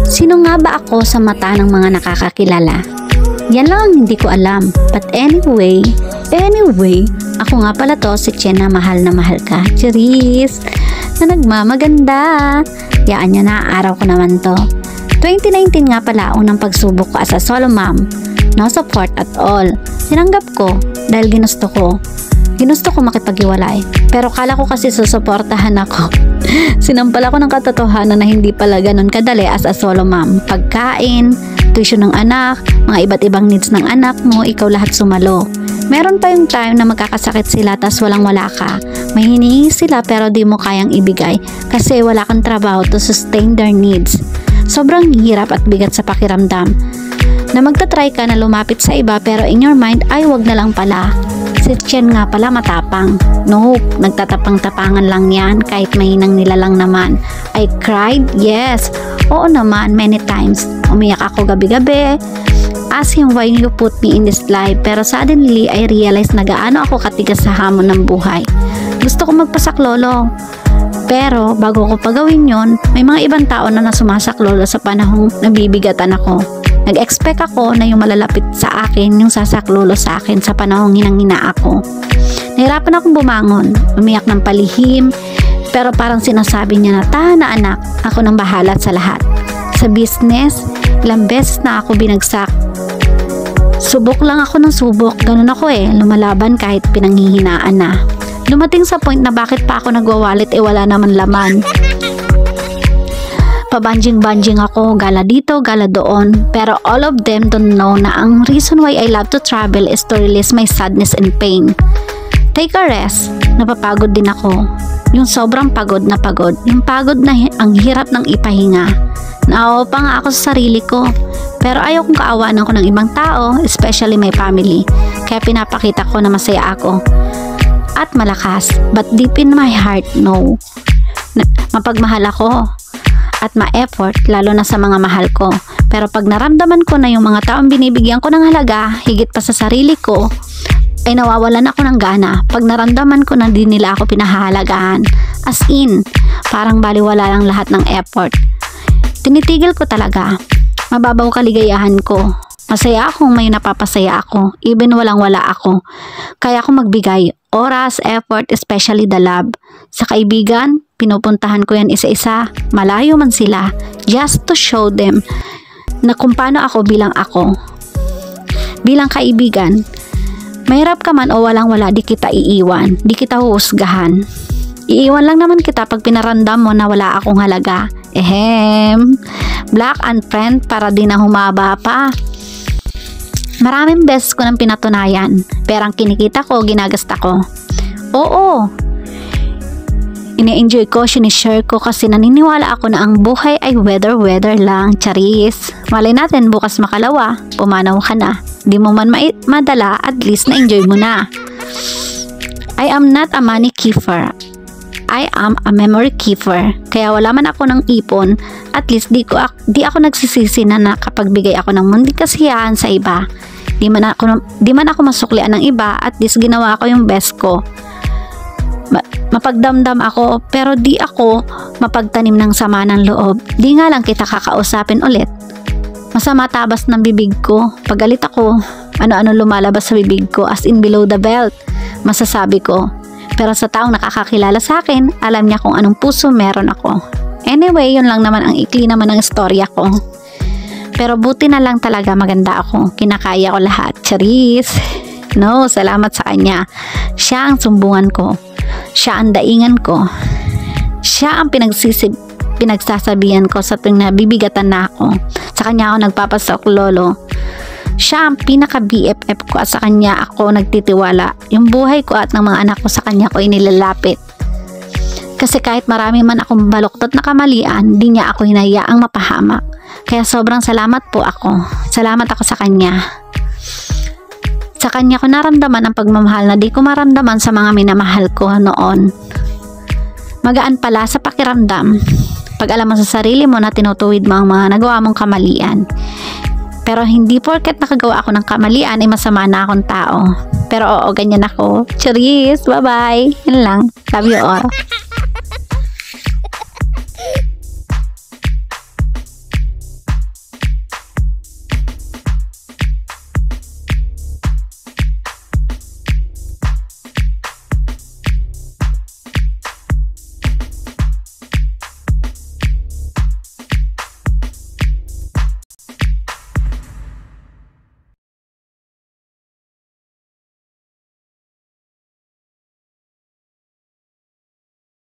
Sino nga ba ako sa mata ng mga nakakakilala? Yan lang ang hindi ko alam. But anyway, ako nga pala to si Chen na mahal ka. Cheers! Na nagmamaganda. Yaan nyo na, araw ko naman to. 2019 nga pala unang pagsubok ko as a solo mom. No support at all. Tinanggap ko dahil ginusto ko makipag-iwalay. Pero kala ko kasi susuportahan ako. Sinampal ako ng katotohanan na hindi pala ganun kadali as a solo mom. Pagkain, tuition ng anak, mga iba't ibang needs ng anak mo, ikaw lahat sumalo. Meron pa yung time na magkakasakit sila tas walang wala ka. May hinihingi sila pero di mo kayang ibigay kasi wala kang trabaho to sustain their needs. Sobrang hirap at bigat sa pakiramdam na magta-try ka na lumapit sa iba pero in your mind ay wag na lang pala. Si Chen nga pala matapang. Nope, nagtatapang-tapangan lang yan kahit mahinang nila lang naman. I cried? Yes. Oo naman, many times. Umiyak ako gabi-gabi. Ask him why you put me in this life. Pero suddenly, I realized na gaano ako katigas sa hamon ng buhay. Gusto ko magpasaklolo. Pero bago ko pagawin yon, may mga ibang tao na nasumasaklolo sa panahong nabibigatan ako. Nag-expect ako na yung malalapit sa akin, yung sasaklolo sa akin sa panahong hinang-hina ako. Nahirapan akong bumangon, umiyak ng palihim, pero parang sinasabi niya na, tahan na anak, ako nang bahala sa lahat. Sa business, ilang beses na ako binagsak. Subok lang ako ng subok, ganun ako lumalaban kahit pinanghihinaan na. Lumating sa point na bakit pa ako nagwawalit wala naman laman. Pabanjing-banjing ako, gala dito, gala doon. Pero all of them don't know na ang reason why I love to travel is to release my sadness and pain. Take a rest. Napapagod din ako. Yung sobrang pagod na pagod. Yung pagod na ang hirap ng ipahinga. Naawa pa nga ako sa sarili ko. Pero ayaw kong kaawaan ako ng ibang tao, especially my family. Kaya pinapakita ko na masaya ako. At malakas. But deep in my heart, no. Mapagmahal ako. At ma-effort lalo na sa mga mahal ko. Pero pag naramdaman ko na yung mga taong binibigyan ko ng halaga higit pa sa sarili ko, ay nawawalan ako ng gana. Pag naramdaman ko na di nila ako pinahahalagaan, as in, parang baliwala lang lahat ng effort. Tinitigil ko talaga. Mababaw kaligayahan ko. Masaya akong may napapasaya ako, even walang wala ako. Kaya ako magbigay oras, effort, especially the love. Sa kaibigan, pinupuntahan ko yan isa-isa, malayo man sila, just to show them na kung paano ako bilang ako. Bilang kaibigan, mahirap ka man o walang wala, di kita iiwan, di kita huhusgahan. Iiwan lang naman kita pag pinaramdam mo na wala akong halaga. Black and friend para di na humaba pa. Maraming beses ko nang pinatunayan, pero ang kinikita ko, ginagasta ko. Oo, ini-enjoy ko, sinishare ko kasi naniniwala ako na ang buhay ay weather lang, charis. Malay natin bukas makalawa, pumanaw ka na. Di mo man madala, at least na-enjoy mo na. I am not a money keeper. I am a memory keeper. Kaya wala man ako ng ipon, at least di ako nagsisisi na nakapagbigay ako ng munting kasiyahan sa iba. Di man ako masuklian ng iba, at least ginawa ko yung best ko. Mapagdamdam ako, pero di ako mapagtanim ng sama ng loob. Di nga lang kita kakausapin ulit. Masama tabas ng bibig ko. Pagalit ako, ano-ano lumalabas sa bibig ko, as in below the belt. Masasabi ko. Pero sa taong nakakakilala sa akin, alam niya kung anong puso meron ako. Anyway, yun lang naman ang ikli naman ng istorya ko. Pero buti na lang talaga maganda ako. Kinakaya ko lahat. Charis! No, salamat sa kanya. Siya ang sumbungan ko. Siya ang daingan ko. Siya ang pinagsasabihan ko sa tuwing nabibigatan na ako. Sa kanya ako nagpapasok lolo. Siya ang pinaka BFF ko at sa kanya ako nagtitiwala. Yung buhay ko at ng mga anak ko sa kanya ko inilalapit. Kasi kahit marami man akong baluktot na kamalian, di niya ako hinayaang mapahamak. Kaya sobrang salamat po ako. Salamat ako sa kanya. Sa kanya ko naramdaman ang pagmamahal na di ko maramdaman sa mga minamahal ko noon. Magaan pala sa pakiramdam pag alam mo sa sarili mo na tinutuwid mo ang mga nagawa mong kamalian. Pero hindi porket nakagawa ako ng kamalian ay masama na akong tao. Pero oo, ganyan ako. Cheers! Bye-bye! Yun lang. Love you all.